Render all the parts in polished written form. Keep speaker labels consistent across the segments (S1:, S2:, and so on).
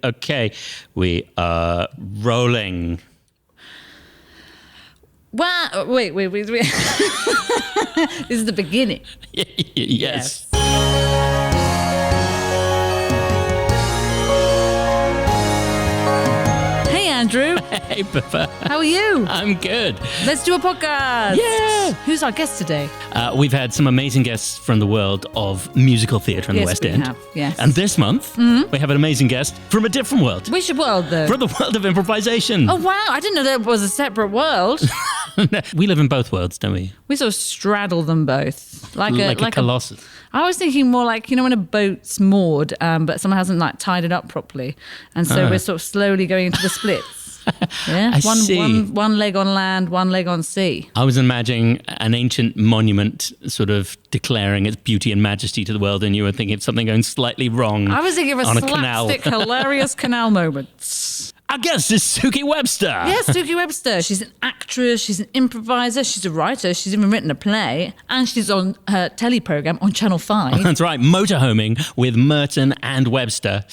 S1: Okay, we are rolling.
S2: Wow, wait. This is the beginning.
S1: Yes.
S2: Hey, Andrew.
S1: Hey, Pippa.
S2: How are you?
S1: I'm good.
S2: Let's do a podcast.
S1: Yeah.
S2: Who's our guest today?
S1: We've had some amazing guests from the world of musical theatre in the West End.
S2: Yes.
S1: And this month, we have an amazing guest from a different world.
S2: Which world, though?
S1: From the world of improvisation.
S2: Oh, wow. I didn't know there was a separate world.
S1: We live in both worlds, don't we?
S2: We sort of straddle them both.
S1: Like a colossus.
S2: I was thinking more like, when a boat's moored, but someone hasn't tied it up properly. And so we're sort of slowly going into the splits. Yeah,
S1: I see.
S2: One leg on land, one leg on sea.
S1: I was imagining an ancient monument sort of declaring its beauty and majesty to the world, and you were thinking of something going slightly wrong.
S2: I was thinking of a
S1: on a canal.
S2: slapstick, hilarious canal moment.
S1: Our guest is Suki Webster.
S2: Yes, Suki Webster. She's an actress, she's an improviser, she's a writer, she's even written a play, and she's on her telly programme on Channel 5.
S1: That's right, Motorhoming with Merton and Webster,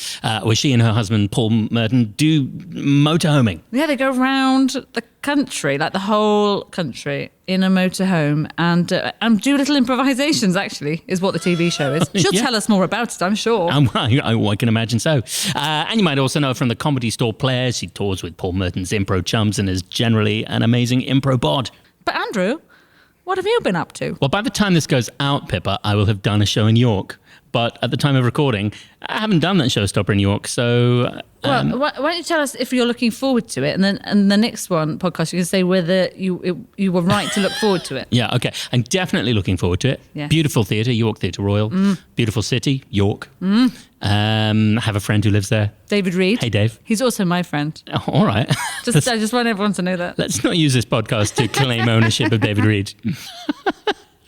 S1: where she and her husband, Paul Merton, do motorhoming.
S2: Yeah, they go around the country, like the whole country, in a motorhome and do little improvisations, actually, is what the TV show is. She'll tell us more about it, I'm sure.
S1: I can imagine so. And you might also know her from the Comedy Store Players. She tours with Paul Merton's Impro Chums and is generally an amazing impro bod.
S2: But Andrew, what have you been up to?
S1: Well, by the time this goes out, Pippa, I will have done a show in York. But at the time of recording, I haven't done that showstopper in York, so...
S2: Well, why don't you tell us if you're looking forward to it, and then the next podcast you can say whether you were right to look forward to it.
S1: Yeah, okay. I'm definitely looking forward to it.
S2: Yeah.
S1: Beautiful theatre, York Theatre Royal. Beautiful city, York. Have a friend who lives there.
S2: David Reed.
S1: Hey, Dave.
S2: He's also my friend.
S1: Oh, all right.
S2: I just want everyone to know that.
S1: Let's not use this podcast to claim ownership of David Reed.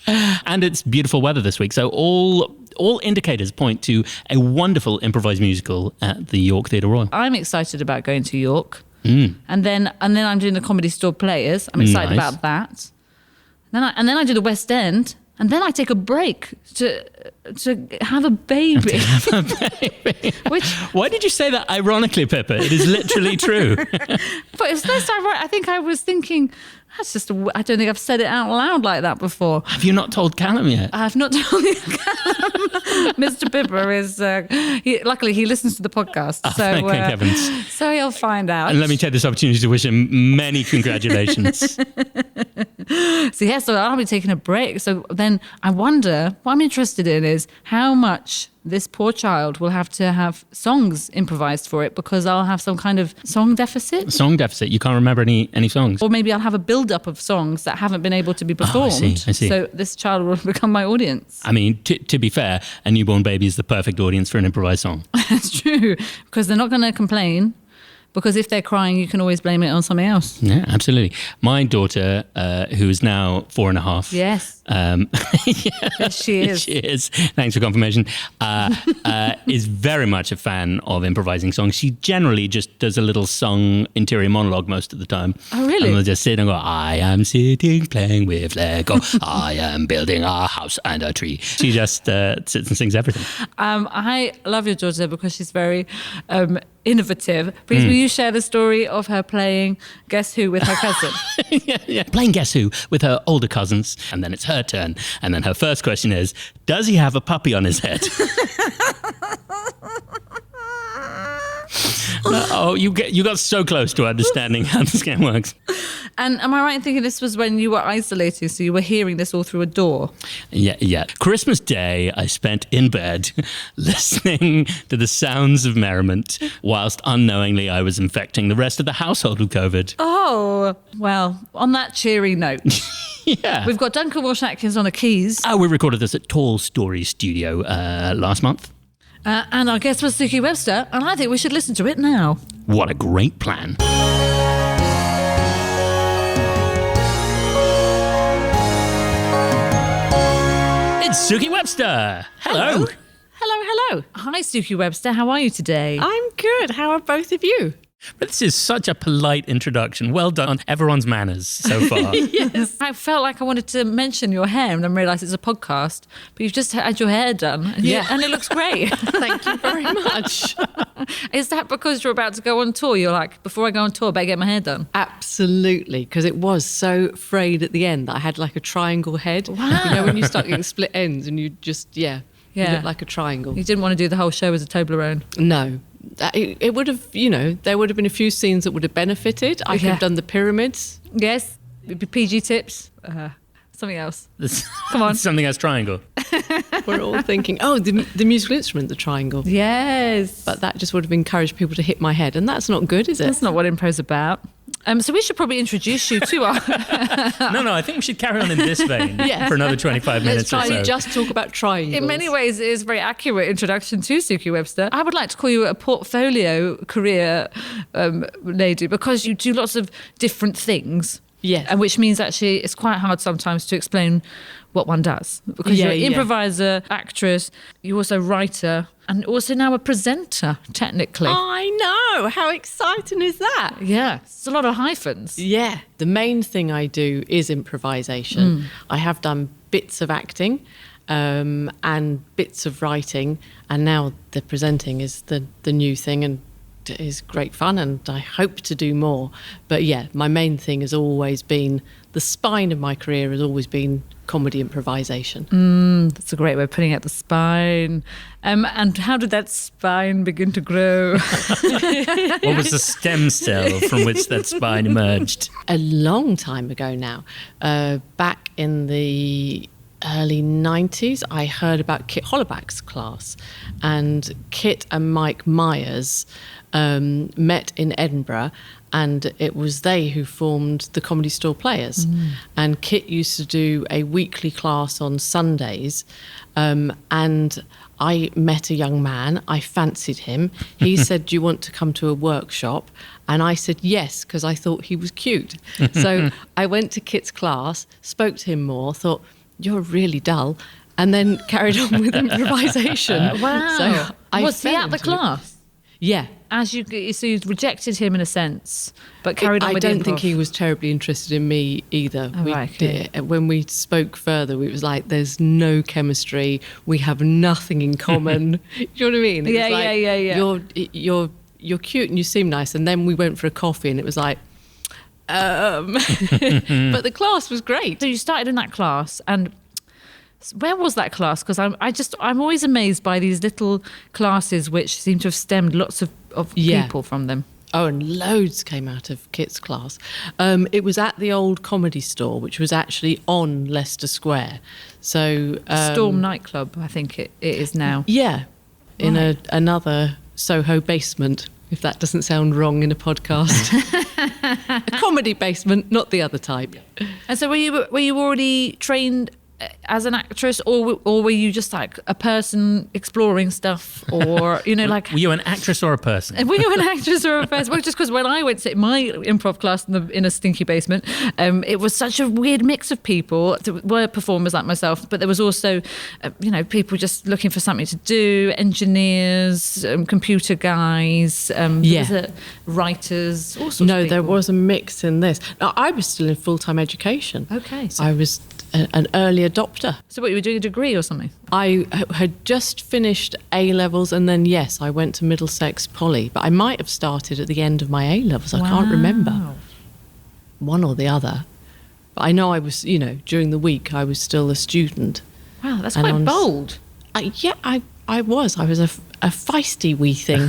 S1: And it's beautiful weather this week, so all indicators point to a wonderful improvised musical at the York Theatre Royal.
S2: I'm excited about going to York, and then I'm doing the Comedy Store Players. I'm excited about that. And then I do the West End, and then I take a break to have a baby.
S1: Why did you say that ironically, Pippa? It is literally true.
S2: But it's less ironic. I think I was thinking, I don't think I've said it out loud like that before.
S1: Have you not told Callum yet?
S2: I have not told Callum. Mr. Pippa is, luckily he listens to the podcast.
S1: Oh, thank heavens.
S2: So he'll find out.
S1: And let me take this opportunity to wish him many congratulations.
S2: So I'll be taking a break. So then I wonder, what I'm interested in is how much this poor child will have to have songs improvised for it, because I'll have some kind of song deficit.
S1: Song deficit? You can't remember any songs?
S2: Or maybe I'll have a build-up of songs that haven't been able to be performed.
S1: Oh, I see.
S2: So this child will become my audience.
S1: I mean, to be fair, a newborn baby is the perfect audience for an improvised song.
S2: That's true, because they're not going to complain. Because if they're crying, you can always blame it on something else.
S1: Yeah, absolutely. My daughter, who is now 4.5.
S2: Yes. Yes, she is.
S1: She is. Thanks for confirmation. Is very much a fan of improvising songs. She generally just does a little song interior monologue most of the time.
S2: Oh, really?
S1: And we'll just sit and go, I am sitting playing with Lego. I am building a house and a tree. She just sits and sings everything.
S2: I love your daughter because she's very innovative. Please, will you share the story of her playing Guess Who with her cousin?
S1: Yeah. Playing Guess Who with her older cousins, and then it's her turn. And then her first question is, does he have a puppy on his head? You got so close to understanding how this game works.
S2: And am I right in thinking this was when you were isolating, so you were hearing this all through a door?
S1: Yeah. Christmas Day, I spent in bed listening to the sounds of merriment, whilst unknowingly I was infecting the rest of the household with COVID.
S2: Oh, well, on that cheery note.
S1: Yeah.
S2: We've got Duncan Walsh Atkins on the keys.
S1: We recorded this at Tall Story Studio last month.
S2: And our guest was Suki Webster, and I think we should listen to it now.
S1: What a great plan. It's Suki Webster. Hello.
S2: Hello. Hi, Suki Webster. How are you today?
S3: I'm good. How are both of you?
S1: But this is such a polite introduction. Well done on everyone's manners so far.
S2: Yes. I felt like I wanted to mention your hair and then realised it's a podcast, but you've just had your hair done. And and it looks great.
S3: Thank you very much.
S2: Is that because you're about to go on tour? You're like, before I go on tour, I better get my hair done.
S3: Absolutely, because it was so frayed at the end that I had like a triangle head.
S2: Wow.
S3: You know, when you start getting split ends and you just, you look like a triangle.
S2: You didn't want to do the whole show as a Toblerone.
S3: No. It would have, there would have been a few scenes that would have benefited. I could have done the pyramids.
S2: Yes, PG tips. Something else. Come on.
S1: Something else triangle.
S3: We're all thinking, the musical instrument, the triangle.
S2: Yes.
S3: But that just would have encouraged people to hit my head. And that's not good, is it?
S2: That's not what impro's about. So we should probably introduce you to our...
S1: No, I think we should carry on in this vein for another 25 minutes
S3: Let's try
S1: or so.
S3: and just talk about triangles.
S2: In many ways, it is a very accurate introduction to Suki Webster. I would like to call you a portfolio career lady because you do lots of different things.
S3: Yes.
S2: And which means actually it's quite hard sometimes to explain what one does. Because you're an improviser, actress, you're also a writer, and also now a presenter, technically.
S3: I know. How exciting is that?
S2: Yeah. It's a lot of hyphens.
S3: Yeah. The main thing I do is improvisation. I have done bits of acting and bits of writing, and now the presenting is the new thing, and is great fun, and I hope to do more. But yeah, my main thing has always been, the spine of my career has always been comedy improvisation.
S2: That's a great way of putting it, the spine. And how did that spine begin to grow?
S1: What was the stem cell from which that spine emerged?
S3: A long time ago now, back in the early 90s, I heard about Kit Hollaback's class, and Kit and Mike Myers met in Edinburgh, and it was they who formed the Comedy Store Players. And Kit used to do a weekly class on Sundays, and I met a young man. I fancied him. He said, "Do you want to come to a workshop?" And I said yes, because I thought he was cute. So I went to Kit's class, spoke to him more, thought, "You're really dull," and then carried on with improvisation.
S2: Wow.
S3: So
S2: was he at the class?
S3: Yeah.
S2: So you rejected him in a sense, but carried on with
S3: I don't
S2: improv.
S3: think he was terribly interested in me either.
S2: Oh, right, okay.
S3: When we spoke further, it was like, there's no chemistry. We have nothing in common. You know what I mean? It was like, You're cute and you seem nice. And then we went for a coffee and it was like, but the class was great.
S2: So you started in that class, and where was that class? Because I'm always amazed by these little classes which seem to have stemmed lots of people from them.
S3: Oh, and loads came out of Kit's class. It was at the old Comedy Store, which was actually on Leicester Square. So
S2: Storm nightclub, I think it is now.
S3: Yeah, in another Soho basement, if that doesn't sound wrong in a podcast. A comedy basement, not the other type.
S2: And so were you already trained as an actress, or were you just like a person exploring stuff, or like
S1: Were you an actress or a person?
S2: were you an actress or a person? Well, just because when I went to my improv class in a stinky basement, it was such a weird mix of people. There were performers like myself, but there was also people just looking for something to do, engineers, computer guys, writers, all sorts of people.
S3: There was a mix in this. Now, I was still in full-time education.
S2: Okay, so
S3: I was an early adopter.
S2: So what, you were doing a degree or something?
S3: I had just finished A-levels, and then, yes, I went to Middlesex Poly. But I might have started at the end of my A-levels. I can't remember. One or the other. But I know I was, during the week, I was still a student.
S2: Wow, that's quite bold.
S3: I was. I was a feisty wee thing.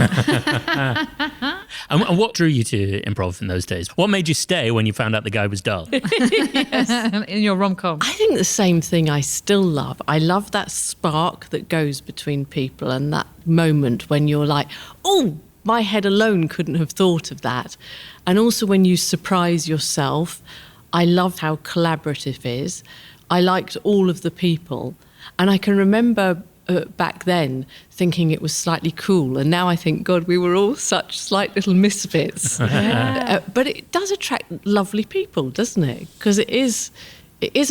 S1: And what drew you to improv in those days? What made you stay when you found out the guy was dull?
S2: Yes. In your rom-com.
S3: I think the same thing I still love. I love that spark that goes between people, and that moment when you're like, oh, my head alone couldn't have thought of that. And also when you surprise yourself. I loved how collaborative it is. I liked all of the people. And I can remember back then thinking it was slightly cool, and now I think, God, we were all such slight little misfits. But it does attract lovely people, doesn't it? Because it is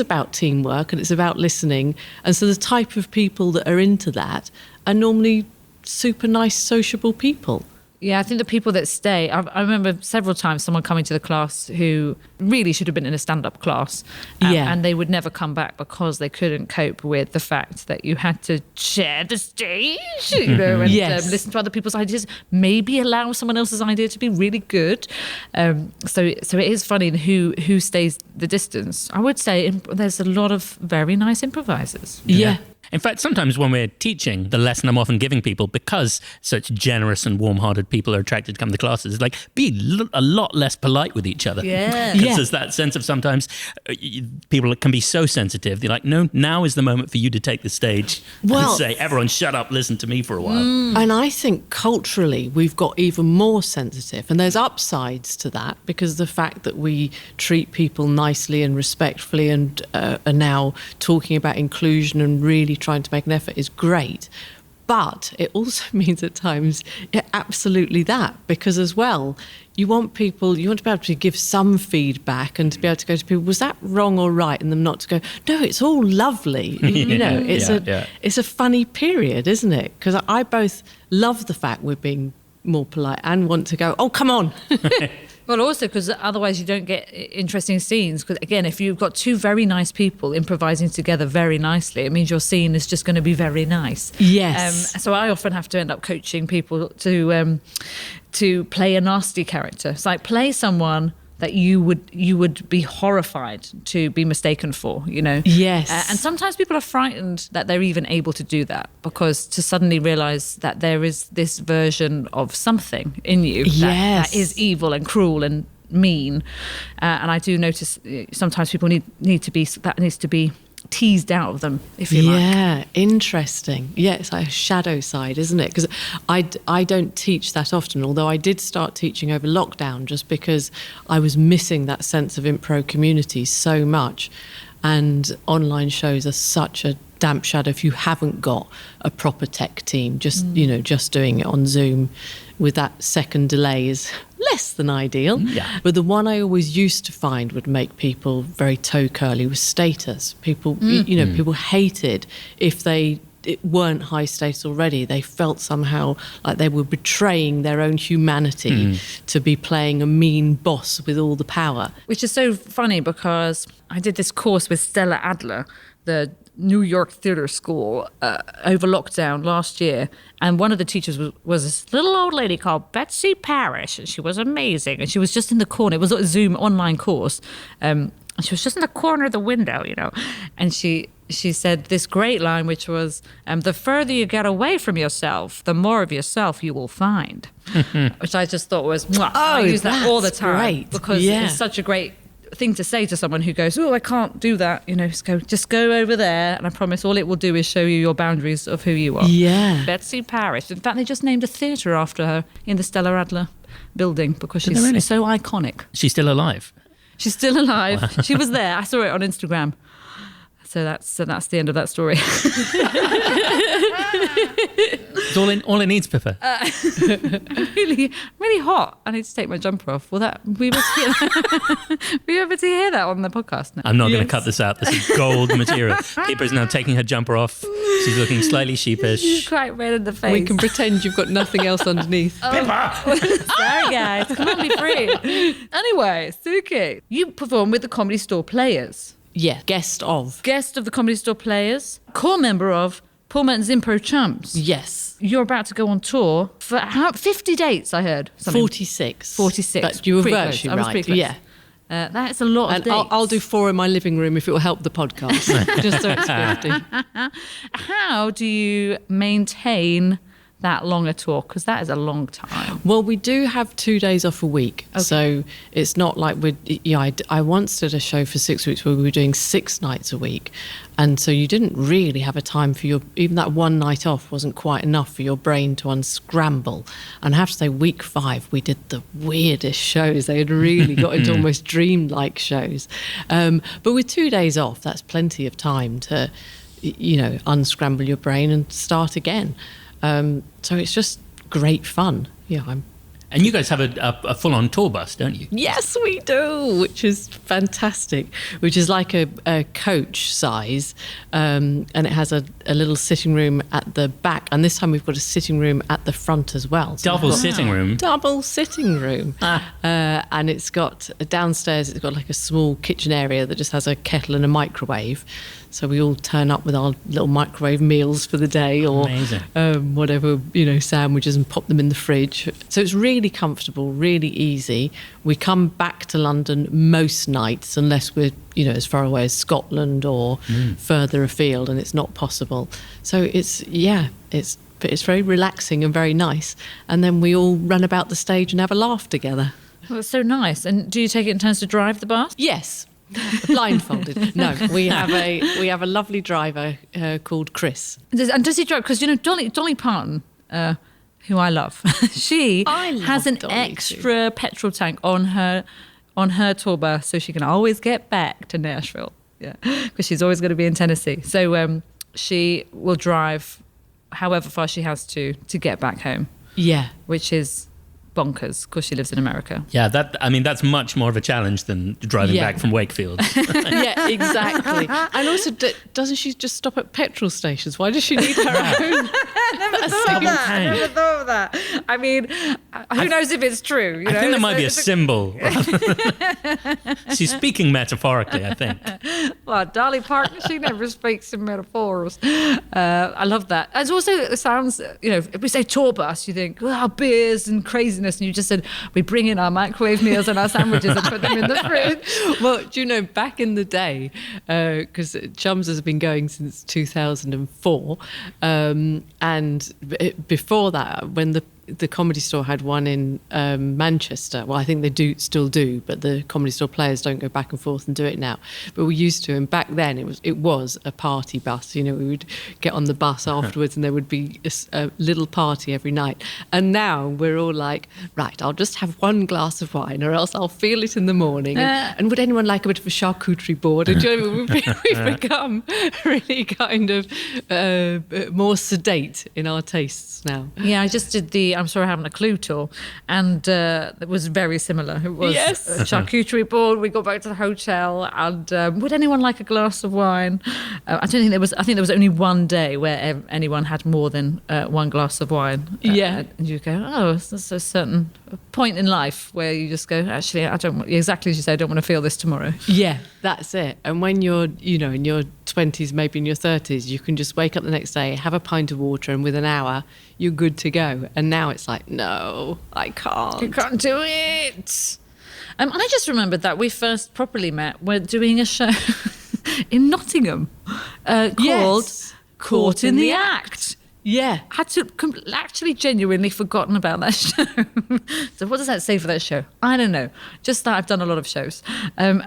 S3: about teamwork, and it's about listening, and so the type of people that are into that are normally super nice, sociable people.
S2: Yeah, I think the people that stay, I remember several times someone coming to the class who really should have been in a stand-up class. And they would never come back because they couldn't cope with the fact that you had to share the stage, you know, and listen to other people's ideas, maybe allow someone else's idea to be really good. So it is funny who stays the distance. I would say there's a lot of very nice improvisers.
S3: Yeah.
S1: In fact, sometimes when we're teaching, the lesson I'm often giving people, because such generous and warm-hearted people are attracted to come to classes, is like, be a lot less polite with each other.
S2: Yeah.
S1: Because there's that sense of sometimes people can be so sensitive. They're like, no, now is the moment for you to take the stage and say, everyone shut up, listen to me for a while.
S3: And I think culturally we've got even more sensitive, and there's upsides to that, because the fact that we treat people nicely and respectfully and are now talking about inclusion and really trying to make an effort is great. But it also means at times absolutely that, because as well, you want to be able to give some feedback and to be able to go to people, was that wrong or right? And them not to go, no, it's all lovely. You know, it's a funny period, isn't it? Because I both love the fact we're being more polite and want to go, oh, come on.
S2: Well, also because otherwise you don't get interesting scenes. Because again, if you've got two very nice people improvising together very nicely, it means your scene is just going to be very nice.
S3: Yes.
S2: So I often have to end up coaching people to play a nasty character. It's like, play someone that you would be horrified to be mistaken for, you know?
S3: Yes.
S2: And sometimes people are frightened that they're even able to do that, because to suddenly realise that there is this version of something in you that is evil and cruel and mean. And I do notice sometimes people need to be teased out of them, if you like.
S3: Yeah, interesting. Yeah, it's like a shadow side, isn't it? Because I don't teach that often, although I did start teaching over lockdown just because I was missing that sense of impro community so much. And online shows are such a damp shadow if you haven't got a proper tech team. Just doing it on Zoom with that second delay is less than ideal.
S1: Yeah.
S3: But the one I always used to find would make people very toe curly was status. People, people hated if they weren't high status already. They felt somehow like they were betraying their own humanity to be playing a mean boss with all the power.
S2: Which is so funny, because I did this course with Stella Adler, the New York Theatre School, over lockdown last year, and one of the teachers was this little old lady called Betsy Parrish, and she was amazing, and she was just in the corner. It was a Zoom online course, and she was just in the corner of the window, you know, and she said this great line, which was, the further you get away from yourself, the more of yourself you will find, which I just thought was, I use that all the time,
S3: great.
S2: Because it's such a great thing to say to someone who goes, oh, I can't do that, you know, just go over there, and I promise all it will do is show you your boundaries of who you are.
S3: Yeah.
S2: Betsy Parrish. In fact, they just named a theatre after her in the Stella Adler building, because she's
S1: really?
S2: so iconic.
S1: She's still alive.
S2: She's still alive. Wow. She was there. I saw it on Instagram. So that's the end of that story.
S1: It's all it needs, Pippa.
S2: Really, really hot. I need to take my jumper off. Were you able to hear that on the podcast now?
S1: I'm not going to cut this out. This is gold material. Pippa's now taking her jumper off. She's looking slightly sheepish.
S2: She's quite red in the face.
S3: We can pretend you've got nothing else underneath.
S1: Pippa!
S2: Sorry, guys. Come on, be free. Anyway, Suki, you perform with the Comedy Store Players.
S3: Yeah, guest of
S2: the Comedy Store Players, core member of Paul Merton's Impro Chumps.
S3: Yes.
S2: You're about to go on tour for 50 dates, I heard. Something.
S3: 46.
S2: 46.
S3: But you were
S2: Pretty
S3: virtually
S2: close. I was
S3: right.
S2: pretty close.
S3: Yeah.
S2: That's a lot of
S3: And
S2: dates.
S3: I'll do 4 in my living room if it will help the podcast, just so it's 50.
S2: How do you maintain that long a tour? Because that is a long time.
S3: Well, we do have 2 days off a week. Okay. So it's not like I once did a show for 6 weeks where we were doing 6 nights a week. And so you didn't really have a time for even that one night off wasn't quite enough for your brain to unscramble. And I have to say, week 5, we did the weirdest shows. They had really got into almost dream-like shows. But with 2 days off, that's plenty of time to, unscramble your brain and start again. So it's just great fun. Yeah, I'm
S1: And you guys have a full-on tour bus, don't you?
S3: Yes, we do, which is fantastic, which is like a coach size. And it has a little sitting room at the back. And this time we've got a sitting room at the front as well. So
S1: Double sitting room.
S3: Double sitting room. And it's got downstairs, it's got like a small kitchen area that just has a kettle and a microwave. So we all turn up with our little microwave meals for the day, or whatever, sandwiches, and pop them in the fridge. So it's really comfortable, really easy. We come back to London most nights, unless we're, as far away as Scotland or further afield, and it's not possible. So it's very relaxing and very nice. And then we all run about the stage and have a laugh together.
S2: Well, it's so nice. And do you take it in turns to drive the bus?
S3: Yes. Blindfolded. No, we have a lovely driver called Chris.
S2: And does he drive? Because Dolly Parton, who I love, she has an
S3: Dolly
S2: extra petrol tank on her tour bus, so she can always get back to Nashville. Yeah, because she's always going to be in Tennessee. So she will drive however far she has to get back home.
S3: Yeah,
S2: which is bonkers because she lives in America.
S1: Yeah, that's much more of a challenge than driving back from Wakefield.
S3: Yeah, exactly. And also, doesn't she just stop at petrol stations? Why does she need her own?
S2: I never thought of that. I mean, who knows if it's true?
S1: I think there might be a symbol. She's speaking metaphorically, I think.
S2: Well, Dolly Parton, she never speaks in metaphors. I love that. It sounds, if we say tour bus, you think, beers and craziness. And you just said, we bring in our microwave meals and our sandwiches and put them in the fridge.
S3: Well, do you know, back in the day, because Chums has been going since 2004, and before that, when the Comedy Store had one in Manchester. Well, I think they still do, but the Comedy Store players don't go back and forth and do it now. But we used to, and back then it was a party bus. We would get on the bus afterwards, and there would be a little party every night. And now we're all like, right, I'll just have one glass of wine, or else I'll feel it in the morning. And would anyone like a bit of a charcuterie board? And we've become really kind of more sedate in our tastes now.
S2: Yeah, I just did the I'm Sorry I Haven't a Clue tour, and it was very similar. It was a charcuterie board. We got back to the hotel, and would anyone like a glass of wine? I think there was only one day where anyone had more than one glass of wine. And you go, there's a certain point in life where you just go, actually, I don't, exactly as you say, I don't want to feel this tomorrow.
S3: Yeah, that's it. And when you're, in your 20s, maybe in your 30s, you can just wake up the next day, have a pint of water, and within an hour, you're good to go. And now it's like, no, I can't.
S2: You can't do it. I just remembered that we first properly met. We're doing a show in Nottingham called Caught in the Act.
S3: Yeah.
S2: Had to actually genuinely forgotten about that show. So what does that say for that show? I don't know. Just that I've done a lot of shows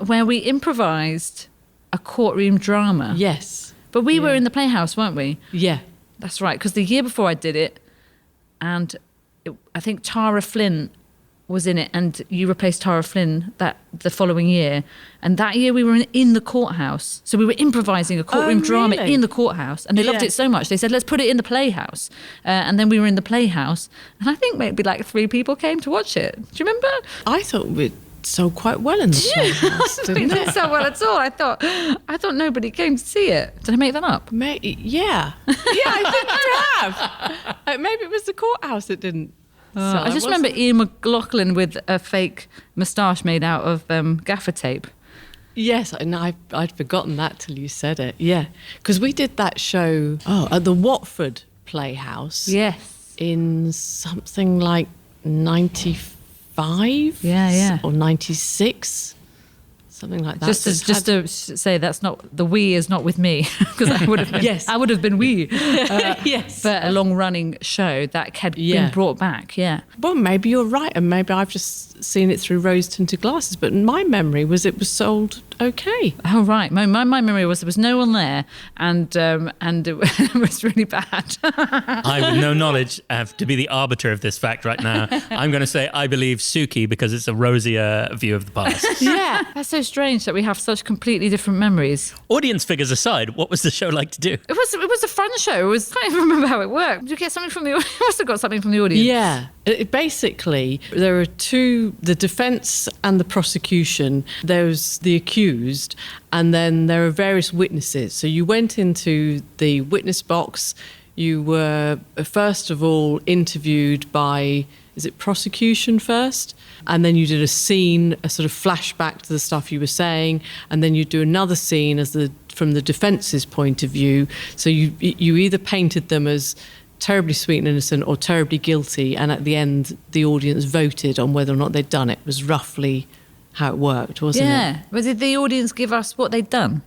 S2: where we improvised a courtroom drama.
S3: Yes.
S2: But we were in the Playhouse, weren't we?
S3: Yeah.
S2: That's right, because the year before I did it, and I think Tara Flynn was in it, and you replaced Tara Flynn the following year. And that year we were in the courthouse. So we were improvising a courtroom drama in the courthouse, and they loved it so much. They said, let's put it in the Playhouse. And then we were in the Playhouse, and I think maybe like 3 people came to watch it. Do you remember?
S3: I thought we'd sold quite well in the Playhouse, didn't it?
S2: Didn't sell well at all. I thought nobody came to see it. Did I make that up?
S3: Yeah. I think you have. Maybe it was the courthouse that didn't.
S2: I just remember Ian McLaughlin with a fake moustache made out of gaffer tape.
S3: Yes, and I'd forgotten that till you said it. Yeah, because we did that show at the Watford Playhouse.
S2: Yes.
S3: In something like 95.
S2: Yeah.
S3: Or 96. Something like that.
S2: Just to say that's not the we is not with me, because I would have been, I would have been we.
S3: Yes.
S2: But a long running show that had been brought back. Yeah.
S3: Well, maybe you're right, and maybe I've just seen it through rose tinted glasses. But my memory was it was sold okay.
S2: Oh right, my memory was there was no one there, and it was really bad.
S1: I, with no knowledge, have to be the arbiter of this fact right now. I'm going to say I believe Suki because it's a rosier view of the past.
S2: Yeah, that's so strange that we have such completely different memories.
S1: Audience figures aside, what was the show like to do?
S2: It was a fun show. I can't even remember how it worked. Did you get something from the audience? You must have got something from the audience.
S3: Yeah. Basically, there are two, the defence and the prosecution. There's the accused, and then there are various witnesses. So you went into the witness box. You were, first of all, interviewed by, is it prosecution first? And then you did a scene, a sort of flashback to the stuff you were saying, and then you do another scene from the defence's point of view. So you either painted them as terribly sweet and innocent or terribly guilty, and at the end the audience voted on whether or not they'd done it. It was roughly how it worked, wasn't it?
S2: Yeah. But did the audience give us what they'd done?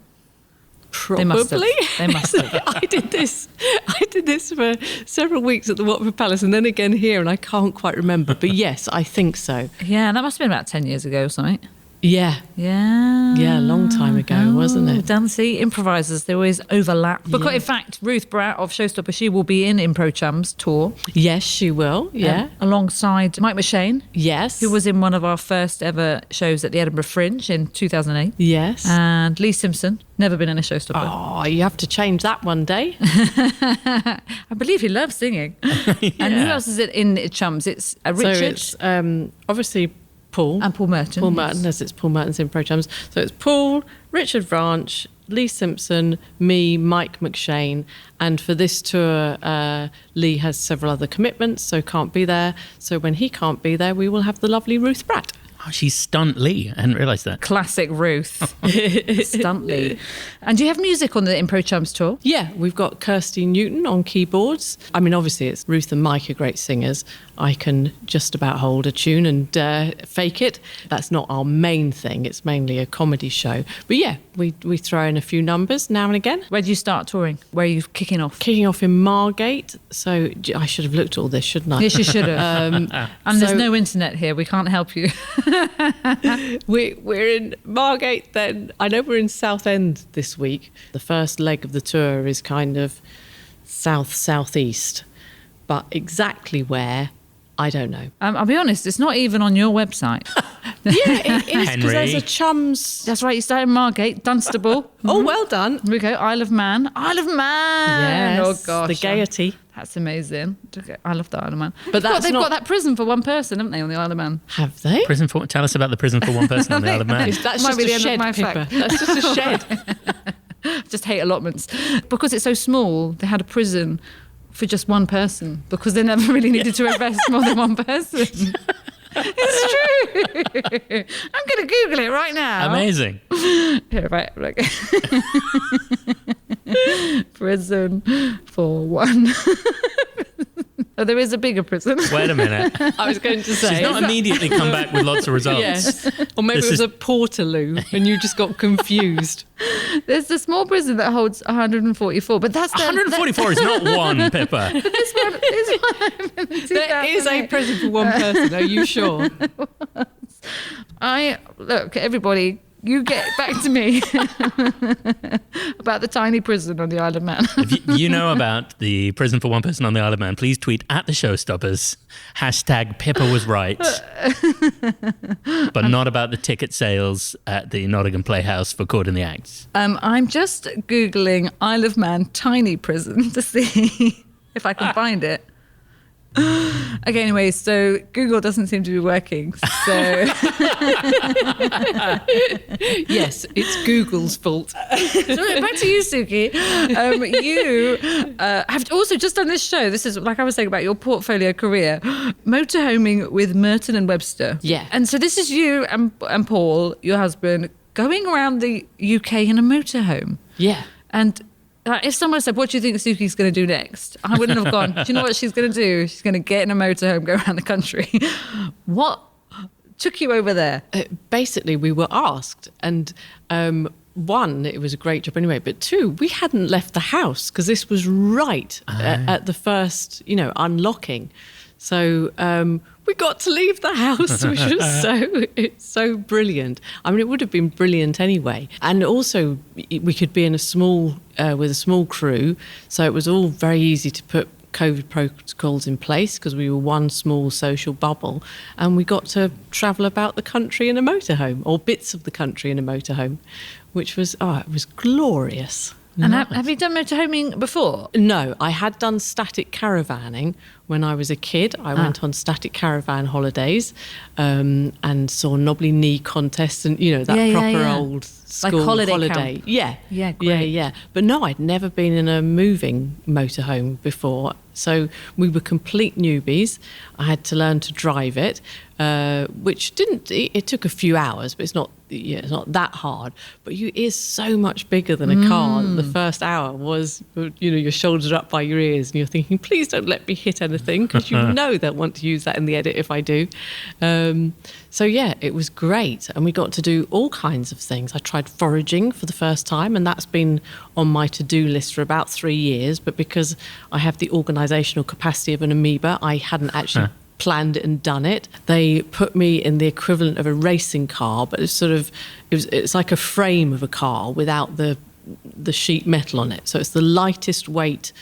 S3: Probably.
S2: They must have.
S3: I did this for several weeks at the Watford Palace and then again here, and I can't quite remember. But yes, I think so.
S2: Yeah, that must have been about 10 years ago or something.
S3: Yeah.
S2: Yeah.
S3: Yeah, a long time ago, wasn't it?
S2: See, improvisers, they always overlap. Because in fact, Ruth Bratt of Showstopper, she will be in Impro Chums tour.
S3: Yes, she will. Yeah.
S2: Alongside Mike McShane.
S3: Yes.
S2: Who was in one of our first ever shows at the Edinburgh Fringe in 2008.
S3: Yes.
S2: And Lee Simpson, never been in a Showstopper.
S3: Oh, you have to change that one day.
S2: I believe he loves singing. Yeah. And who else is it in Chums? It's Richard.
S3: So it's obviously Paul.
S2: And Paul Merton.
S3: Paul Merton, as it's Paul Merton's Impro Chums. So it's Paul, Richard Branch, Lee Simpson, me, Mike McShane. And for this tour, Lee has several other commitments, so can't be there. So when he can't be there, we will have the lovely Ruth Bratt.
S1: Oh, she's stunt Lee. I hadn't realised that.
S2: Classic Ruth. Stunt Lee. And do you have music on the Impro Chums tour?
S3: Yeah, we've got Kirsty Newton on keyboards. I mean, obviously, it's Ruth and Mike are great singers. I can just about hold a tune and fake it. That's not our main thing. It's mainly a comedy show. But yeah, we throw in a few numbers now and again.
S2: Where do you start touring? Where are you kicking off?
S3: Kicking off in Margate. So I should have looked at all this, shouldn't I?
S2: Yes, you should have. And there's no internet here. We can't help you.
S3: We're in Margate then. I know we're in Southend this week. The first leg of the tour is kind of southeast, but exactly where, I don't know.
S2: I'll be honest, it's not even on your website.
S3: Yeah, it is, because there's
S1: Henry.
S3: a Chums.
S2: That's right, you start in Margate, Dunstable.
S3: Oh, well done.
S2: Here we go, Isle of Man. Isle of Man!
S3: Yes,
S2: Oh, gosh.
S3: the gaiety.
S2: That's amazing. Okay, I love the Isle of Man.
S3: But
S2: they've got that prison for one person, haven't they, on the Isle of Man?
S3: Have they?
S1: Tell us about the prison for one person on the Isle of Man.
S3: That's
S2: Might
S3: just
S2: be
S3: a
S2: the end of
S3: shed,
S2: my
S3: Pippa.
S2: fact.
S3: That's just a shed.
S2: Just hate allotments. Because it's so small, they had a prison for just one person because they never really needed to invest more than one person. It's true. I'm going to Google it right now.
S1: Amazing.
S2: Here, right, look. Prison for one. Oh, there is a bigger prison.
S1: Wait a minute.
S3: I was going to say.
S1: She's not immediately come back with lots of results.
S3: Yes. Or maybe
S1: This
S3: it was
S1: is-
S3: a Portaloo and you just got confused.
S2: There's a small prison that holds 144, but that's
S1: 144 is not one, Pippa.
S2: This one
S3: There is a prison for one person. Are you sure?
S2: Look, everybody, you get back to me about the tiny prison on the Isle of Man.
S1: If you know about the prison for one person on the Isle of Man, please tweet at the Showstoppers, hashtag Pippa was right. But not about the ticket sales at the Nottingham Playhouse for Caught in the Act.
S2: I'm just Googling Isle of Man tiny prison to see if I can find it. Okay, anyway, so Google doesn't seem to be working. So
S3: Yes, it's Google's fault.
S2: So back to you, Suki. You have also just done this show. This is, like I was saying about your portfolio career, motorhoming with Merton and Webster.
S3: Yeah.
S2: And so this is you and Paul, your husband, going around the UK in a motorhome.
S3: Yeah.
S2: And if someone said, what do you think Suki's going to do next? I wouldn't have gone, do you know what she's going to do? She's going to get in a motorhome, go around the country. What took you over there?
S3: Basically, we were asked, and one, it was a great job anyway, but two, we hadn't left the house because this was right at the first, unlocking. So we got to leave the house, which was so brilliant. I mean, it would have been brilliant anyway. And also, we could be in with a small crew, so it was all very easy to put COVID protocols in place because we were one small social bubble, and we got to travel about the country in a motorhome, or bits of the country in a motorhome, which was, it was glorious.
S2: And have you done motorhoming before?
S3: No, I had done static caravanning when I was a kid. I went on static caravan holidays and saw knobbly knee contests and, that proper old school
S2: like holiday camp.
S3: Yeah.
S2: Yeah, great.
S3: Yeah. But no, I'd never been in a moving motorhome before. So we were complete newbies. I had to learn to drive it, which it took a few hours, but it's not that hard. But it is so much bigger than a car. The first hour was, your shoulders are up by your ears and you're thinking, please don't let me hit anything, because they'll want to use that in the edit if I do. So yeah, it was great. And we got to do all kinds of things. I tried foraging for the first time, and that's been on my to-do list for about 3 years. But because I have the organisational capacity of an amoeba, I hadn't actually planned it and done it. They put me in the equivalent of a racing car, but it's like a frame of a car without the sheet metal on it. So it's the lightest weight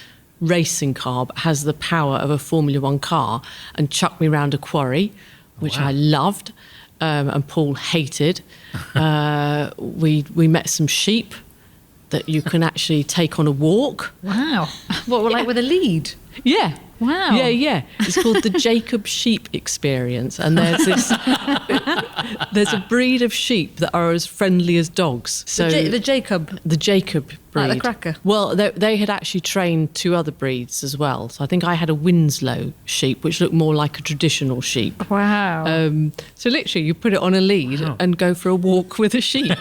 S3: racing car, but has the power of a Formula One car, and chucked me around a quarry, which I loved, and Paul hated. We met some sheep that you can actually take on a walk.
S2: Wow. What, like with a lead?
S3: Yeah.
S2: Wow.
S3: Yeah. It's called the Jacob Sheep Experience. And there's there's a breed of sheep that are as friendly as dogs. So
S2: the Jacob?
S3: The Jacob breed.
S2: Like the cracker?
S3: Well, they had actually trained 2 other breeds as well. So I think I had a Winslow sheep, which looked more like a traditional sheep.
S2: Wow.
S3: So literally you put it on a lead and go for a walk with a sheep.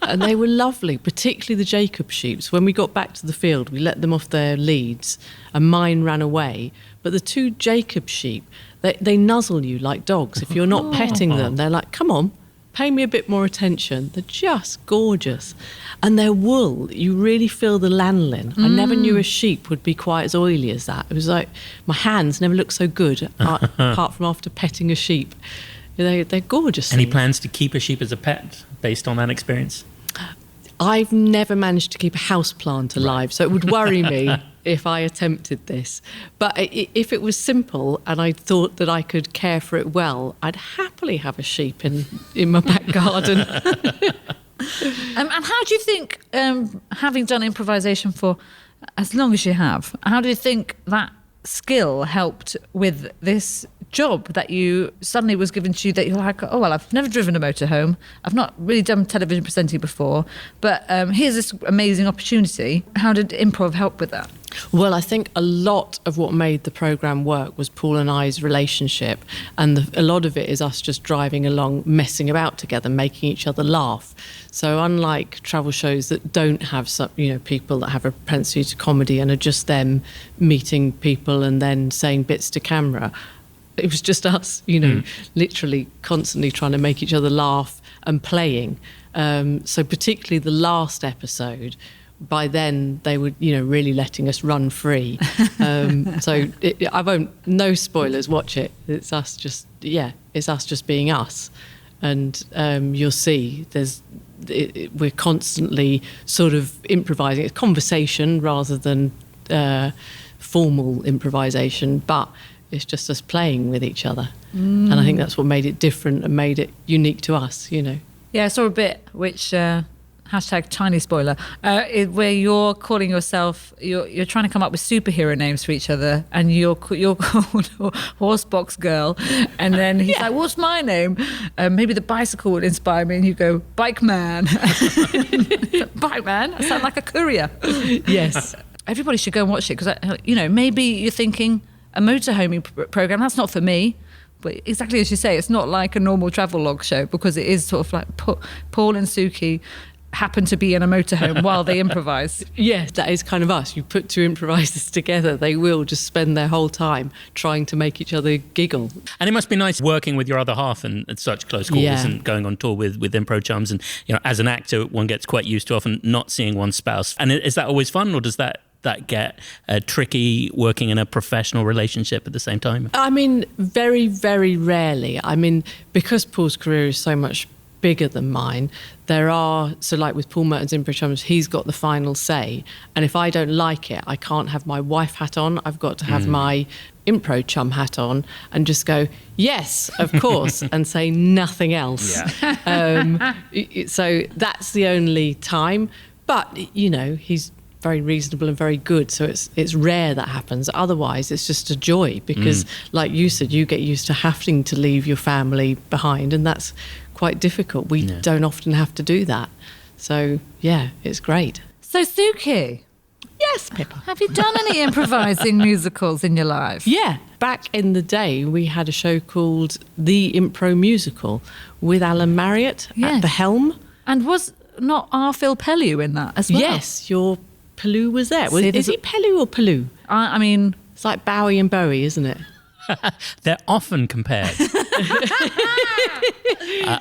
S3: And they were lovely, particularly the Jacob sheep. So when we got back to the field, we let them off their leads and mine ran away. But the 2 Jacob sheep, they nuzzle you like dogs. If you're not petting them, they're like, come on, pay me a bit more attention. They're just gorgeous. And their wool, you really feel the lanolin. I never knew a sheep would be quite as oily as that. It was like, my hands never looked so good, apart from after petting a sheep. They're gorgeous.
S1: Any plans to keep a sheep as a pet based on that experience?
S3: I've never managed to keep a houseplant alive, so it would worry me if I attempted this. But if it was simple and I thought that I could care for it well, I'd happily have a sheep in my back garden.
S2: And how do you think, having done improvisation for as long as you have, how do you think that skill helped with this job that you suddenly was given to you, that you're like, oh, well, I've never driven a motorhome. I've not really done television presenting before, but here's this amazing opportunity. How did improv help with that?
S3: Well, I think a lot of what made the programme work was Paul and I's relationship. And a lot of it is us just driving along, messing about together, making each other laugh. So unlike travel shows that don't have some, people that have a propensity to comedy and are just them meeting people and then saying bits to camera, it was just us, literally constantly trying to make each other laugh and playing. So particularly the last episode, by then they were, really letting us run free. I won't, no spoilers, watch it. It's us just being us. And you'll see we're constantly sort of improvising. It's conversation rather than formal improvisation, but it's just us playing with each other. And I think that's what made it different and made it unique to us,
S2: Yeah, I saw a bit which... hashtag tiny spoiler, where you're calling yourself, you're trying to come up with superhero names for each other, and you're called Horsebox Girl, and then he's like, what's my name? Maybe the bicycle would inspire me, and you go, Bike Man. Bike Man? I sound like a courier.
S3: Yes.
S2: Everybody should go and watch it, because, maybe you're thinking, a motorhoming program, that's not for me. But exactly as you say, it's not like a normal travel log show, because it is sort of like Paul and Suki happen to be in a motorhome while they improvise.
S3: Yeah, that is kind of us. You put 2 improvisers together, they will just spend their whole time trying to make each other giggle.
S1: And it must be nice working with your other half and at such close quarters and going on tour with impro chums. And, as an actor, one gets quite used to often not seeing one's spouse. And is that always fun, or does that get tricky working in a professional relationship at the same time?
S3: I mean, very, very rarely. I mean, because Paul's career is so much bigger than mine. There are, so like with Paul Merton's Impro Chums, he's got the final say. And if I don't like it, I can't have my wife hat on. I've got to have my Impro Chum hat on and just go, yes, of course, and say nothing else. So that's the only time. But, you know, he's very reasonable and very good. So it's rare that happens. Otherwise, it's just a joy because, like you said, you get used to having to leave your family behind, and that's quite difficult. We don't often have to do that. So, yeah, it's great.
S2: So, Suki.
S3: Yes, Pippa.
S2: Have you done any improvising musicals in your life?
S3: Yeah. Back in the day, we had a show called The Impro Musical with Alan Marriott at the helm.
S2: And was not R. Phil Pellew in that as well?
S3: Yes, your Pellew was there. Is he Pellew or Pellew?
S2: I mean...
S3: It's like Bowie and Bowie, isn't it?
S1: They're often compared.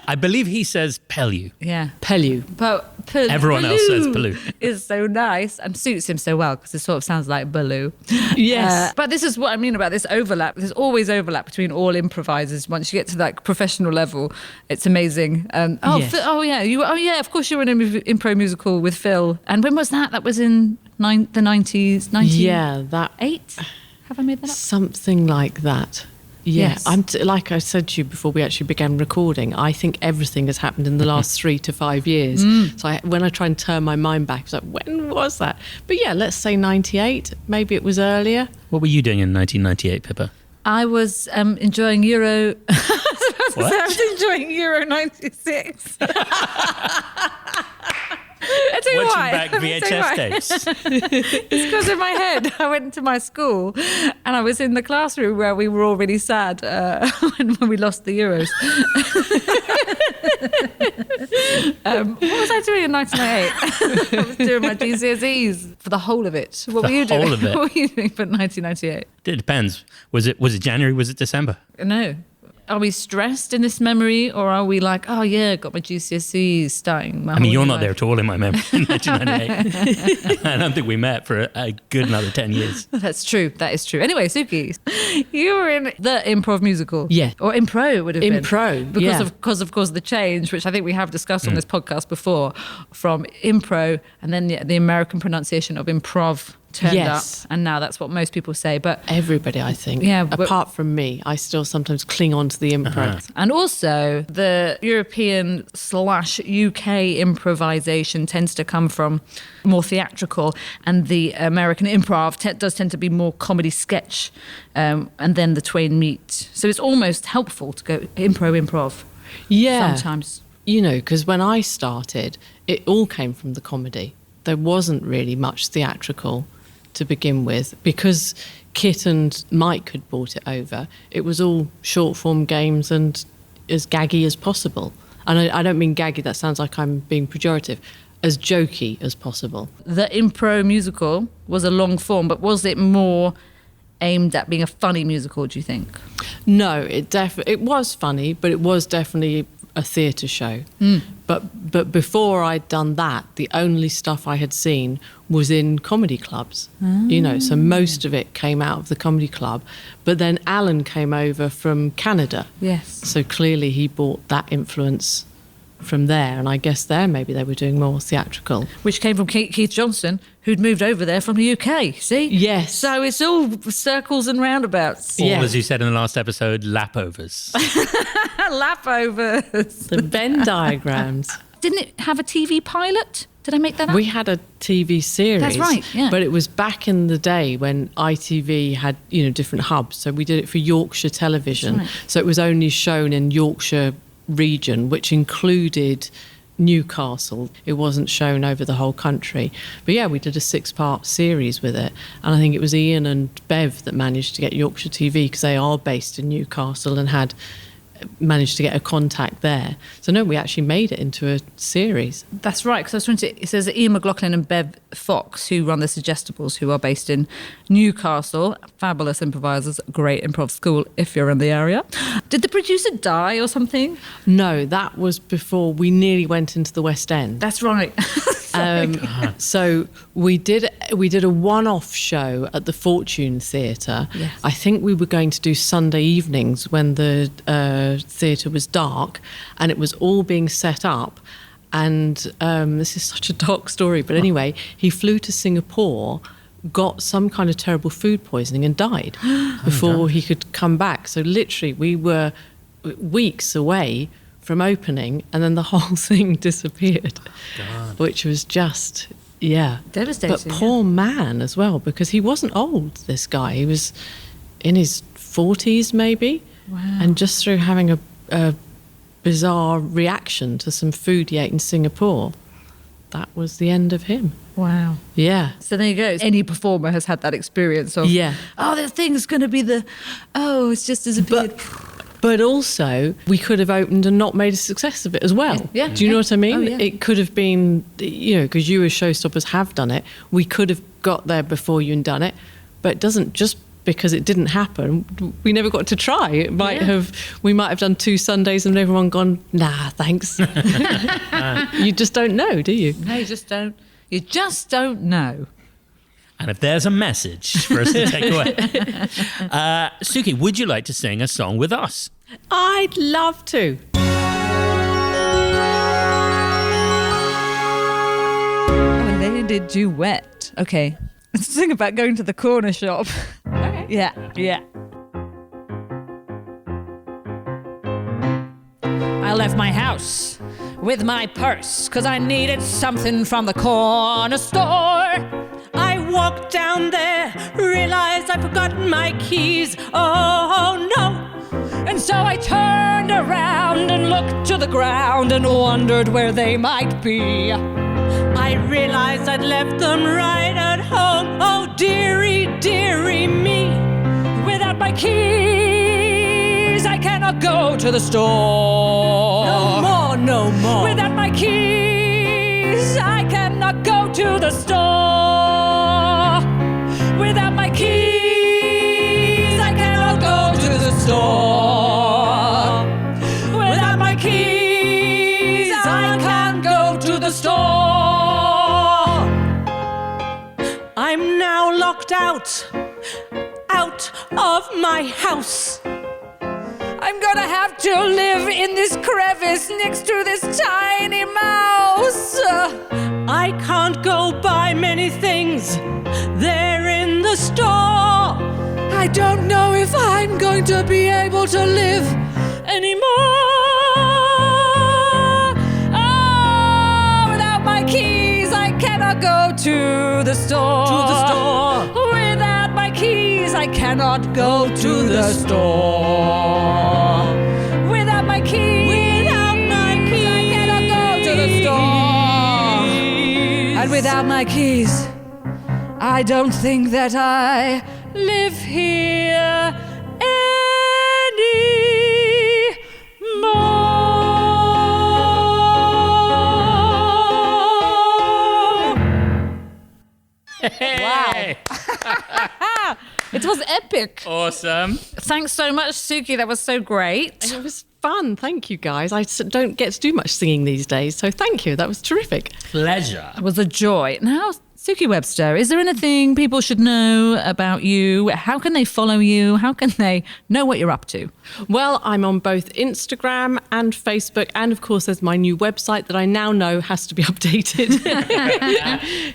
S1: I believe he says Pellew.
S2: Yeah.
S3: Pellew.
S2: But
S1: everyone else says Pellew.
S2: Is so nice and suits him so well because it sort of sounds like Baloo.
S3: Yes.
S2: But this is what I mean about this overlap. There's always overlap between all improvisers. Once you get to that professional level, it's amazing.
S3: Yes.
S2: Of course you were in an impro musical with Phil. And when was that? That was in the 90s?
S3: Yeah, that...
S2: 8? Have I made that up?
S3: Something like that. Yeah.
S2: Yes.
S3: Like I said to you before we actually began recording, I think everything has happened in the last 3 to 5 years. So when I try and turn my mind back, it's like, when was that? But yeah, let's say 98. Maybe it was earlier.
S1: What were you doing in 1998, Pippa?
S2: I was enjoying Euro...
S1: What?
S2: I was enjoying Euro 96. I tell you
S1: Watching
S2: why.
S1: back VHS tapes.
S2: It's because in my head, I went to my school and I was in the classroom where we were all really sad when we lost the Euros. What was I doing in 1998? I was doing my GCSEs for the whole of it. What were you doing?
S1: whole of it?
S2: What were you doing for 1998?
S1: It depends. Was it January? Was it December?
S2: No. Are we stressed in this memory, or are we like, oh yeah, got my GCSEs starting?
S1: I mean, you're not there at all in my memory in 1998. I don't think we met for a good another 10 years.
S2: That's true. That is true. Anyway, Suki, you were in the improv musical.
S3: Yeah.
S2: Or impro it would have been.
S3: Impro,
S2: Because of course, the change, which I think we have discussed on this podcast before, from impro and then the American pronunciation of improv turned up, and now that's what most people say. But
S3: everybody, I think, apart from me, I still sometimes cling on to the impro.
S2: And also the European/UK improvisation tends to come from more theatrical, and the American improv does tend to be more comedy sketch, and then the twain meet. So it's almost helpful to go improv.
S3: Yeah,
S2: sometimes.
S3: You know, because when I started, it all came from the comedy. There wasn't really much theatrical to begin with, because Kit and Mike had brought it over. It was all short form games and as gaggy as possible. And I don't mean gaggy, that sounds like I'm being pejorative, as jokey as possible.
S2: The impro musical was a long form, but was it more aimed at being a funny musical, do you think?
S3: No, it was funny, but it was definitely a theatre show. But before I'd done that, the only stuff I had seen was in comedy clubs. You know, so most of it came out of the comedy club. But then Alan came over from Canada.
S2: Yes.
S3: So clearly he brought that influence from there, and I guess there maybe they were doing more theatrical.
S2: Which came from Keith Johnson, who'd moved over there from the UK, see?
S3: Yes.
S2: So it's all circles and roundabouts.
S1: All, as you said in the last episode, lapovers.
S2: Lapovers.
S3: The Venn diagrams.
S2: Didn't it have a TV pilot? Did I make that up?
S3: We had a TV series.
S2: That's right, yeah.
S3: But it was back in the day when ITV had, you know, different hubs. So we did it for Yorkshire television.
S2: That's right.
S3: So it was only shown in Yorkshire region, which included Newcastle. It wasn't shown over the whole country. But yeah, we did a 6-part series with it. And I think it was Ian and Bev that managed to get Yorkshire TV, because they are based in Newcastle and had managed to get a contact there. So no, we actually made it into a series.
S2: That's right, because I was trying to... It says that Ian McLaughlin and Bev Fox, who run the Suggestibles, who are based in Newcastle, fabulous improvisers, great improv school if you're in the area. Did the producer die or something?
S3: No, that was before we nearly went into the West End.
S2: That's right.
S3: So we did a one-off show at the Fortune Theatre.
S2: Yes.
S3: I think we were going to do Sunday evenings when the theatre was dark, and it was all being set up. And this is such a dark story, but anyway, he flew to Singapore, got some kind of terrible food poisoning, and died before he could come back. So literally, we were weeks away from opening, and then the whole thing disappeared, which was just,
S2: devastating.
S3: But poor man as well, because he wasn't old, this guy. He was in his 40s maybe.
S2: Wow.
S3: And just through having a bizarre reaction to some food he ate in Singapore, that was the end of him.
S2: Wow.
S3: Yeah.
S2: So there you go. Any performer has had that experience of, oh, the thing's going to be it's just as a
S3: But also, we could have opened and not made a success of it as well.
S2: Yeah.
S3: Do you know what I mean?
S2: Oh, yeah.
S3: It could have been, because you as showstoppers have done it, we could have got there before you and done it, but it doesn't just because it didn't happen, we never got to try. We might have done 2 Sundays and everyone gone, nah, thanks. You just don't know, do you?
S2: No, you just don't. You just don't know.
S1: And if there's a message for us to take away. Suki, would you like to sing a song with us?
S3: I'd love to.
S2: Oh, a lady duet. Okay. Let's sing about going to the corner shop. Okay. Yeah. I left my house with my purse, 'cause I needed something from the corner store. I walked down there, realized I'd forgotten my keys. Oh no. And so I turned around and looked to the ground and wondered where they might be. I realized I'd left them right at home. Oh dearie, dearie me. Without my keys, I cannot go to the store. No more. Without my keys, I cannot go to the store. Without my keys, I cannot go to the store. Without my keys, I can't go to the store. I'm now locked out of my house. I'm gonna have to live in this crevice next to this tiny mouse. I can't go buy many things, they're in the store. I don't know if I'm going to be able to live anymore. Oh, without my keys, I cannot go to the store. Without my keys, I cannot go to the store. Without my keys, I cannot go to the store. And without my keys, I don't think that I live here anymore.
S1: Wow.
S2: It was epic.
S1: Awesome.
S2: Thanks so much, Suki. That was so great.
S3: It was fun. Thank you, guys. I don't get to do much singing these days, so thank you. That was terrific.
S1: Pleasure.
S2: It was a joy. Now, Suki Webster, is there anything people should know about you? How can they follow you? How can they know what you're up to?
S3: Well, I'm on both Instagram and Facebook, and of course there's my new website that I now know has to be updated.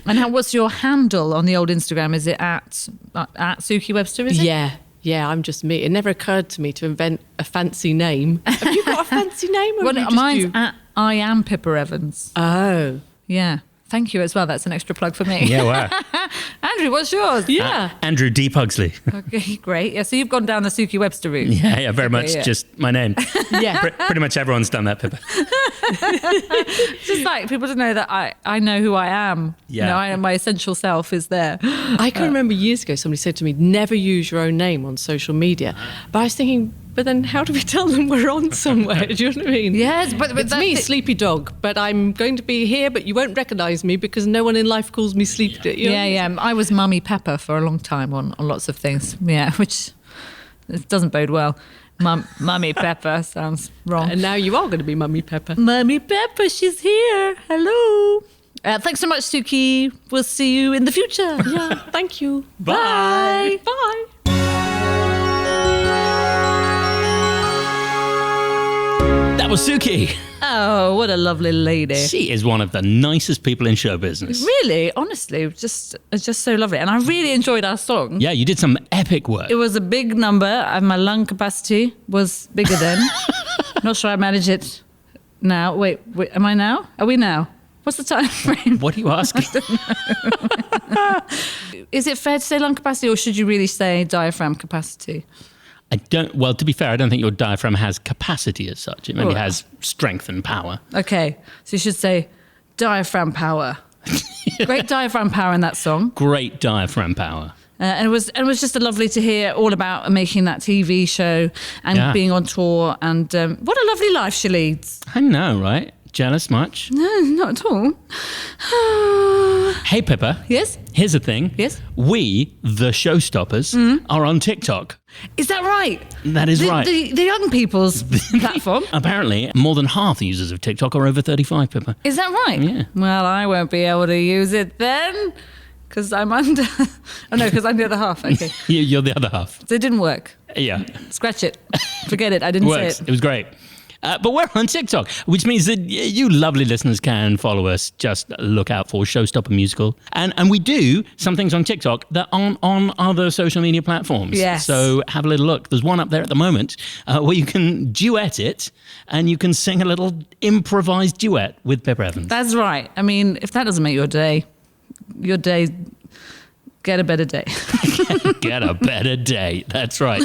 S2: And what's your handle on the old Instagram? Is it at Suki Webster, is it?
S3: Yeah, I'm just me. It never occurred to me to invent a fancy name. Have you got a fancy name? Or
S2: Well,
S3: have you just
S2: mine's
S3: you?
S2: at I am Pippa Evans.
S3: Oh.
S2: Yeah. Thank you as well. That's an extra plug for me.
S1: Yeah, wow.
S2: Andrew, what's yours?
S3: Yeah.
S1: Andrew D. Pugsley.
S2: Okay, great. Yeah, so you've gone down the Suki Webster route.
S1: Yeah, very much
S2: yeah.
S1: just my name.
S3: Yeah.
S1: Pretty much everyone's done that, Pippa.
S2: Just like people to know that I know who I am.
S1: Yeah.
S2: You know, my essential self is there.
S3: I can remember years ago somebody said to me, never use your own name on social media. But I was thinking, but then how do we tell them we're on somewhere? Do you know what I mean?
S2: Yes, but
S3: it's me, Sleepy Dog, but I'm going to be here, but you won't recognise me because no one in life calls me Sleepy. You know?
S2: Yeah. I was Mummy Pepper for a long time on lots of things. Yeah, which it doesn't bode well. Mummy Pepper sounds wrong.
S3: And now you are going to be Mummy Pepper.
S2: Mummy Pepper, she's here. Hello. Thanks so much, Suki. We'll see you in the future.
S3: Yeah, thank you.
S2: Bye.
S3: Bye.
S1: That was Suki.
S2: Oh, what a lovely lady.
S1: She is one of the nicest people in show business.
S2: Really, honestly, just so lovely. And I really enjoyed our song.
S1: Yeah, you did some epic work.
S2: It was a big number, and my lung capacity was bigger then. Not sure I manage it now. Wait, am I now? Are we now? What's the time frame?
S1: What are you asking?
S2: Is it fair to say lung capacity, or should you really say diaphragm capacity?
S1: Well, to be fair, I don't think your diaphragm has capacity as such. It maybe has strength and power.
S2: Okay, so you should say diaphragm power. Great diaphragm power in that song.
S1: Great diaphragm power.
S2: And it was just lovely to hear all about making that TV show and being on tour, and what a lovely life she leads.
S1: I know, right? Jealous much?
S2: No, not at all.
S1: Hey, Pippa.
S2: Yes?
S1: Here's the thing.
S2: Yes?
S1: We, the Showstoppers, are on TikTok.
S2: Is that right?
S1: That is right.
S2: The young people's platform.
S1: Apparently, more than half the users of TikTok are over 35, Pippa.
S2: Is that right?
S1: Yeah.
S2: Well, I won't be able to use it then, because I'm under... oh, no, because I'm the other half. Okay.
S1: You're the other half.
S2: So it didn't work.
S1: Yeah.
S2: Scratch it. Forget it. I didn't say
S1: Works.
S2: it.
S1: It was great. But we're on TikTok, which means that you lovely listeners can follow us. Just look out for Showstopper Musical. And we do some things on TikTok that aren't on other social media platforms.
S2: Yes.
S1: So have a little look. There's one up there at the moment where you can duet it and you can sing a little improvised duet with Pippa Evans.
S2: That's right. I mean, if that doesn't make your day, get a better day.
S1: Get a better day. That's right.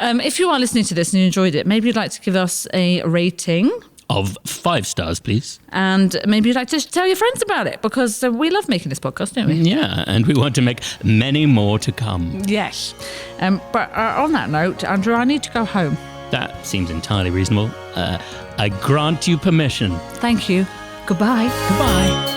S2: If you are listening to this and you enjoyed it, maybe you'd like to give us a rating.
S1: Of 5 stars, please.
S2: And maybe you'd like to tell your friends about it, because we love making this podcast, don't we?
S1: Yeah, and we want to make many more to come.
S2: Yes. But on that note, Andrew, I need to go home.
S1: That seems entirely reasonable. I grant you permission.
S2: Thank you. Goodbye.
S1: Goodbye.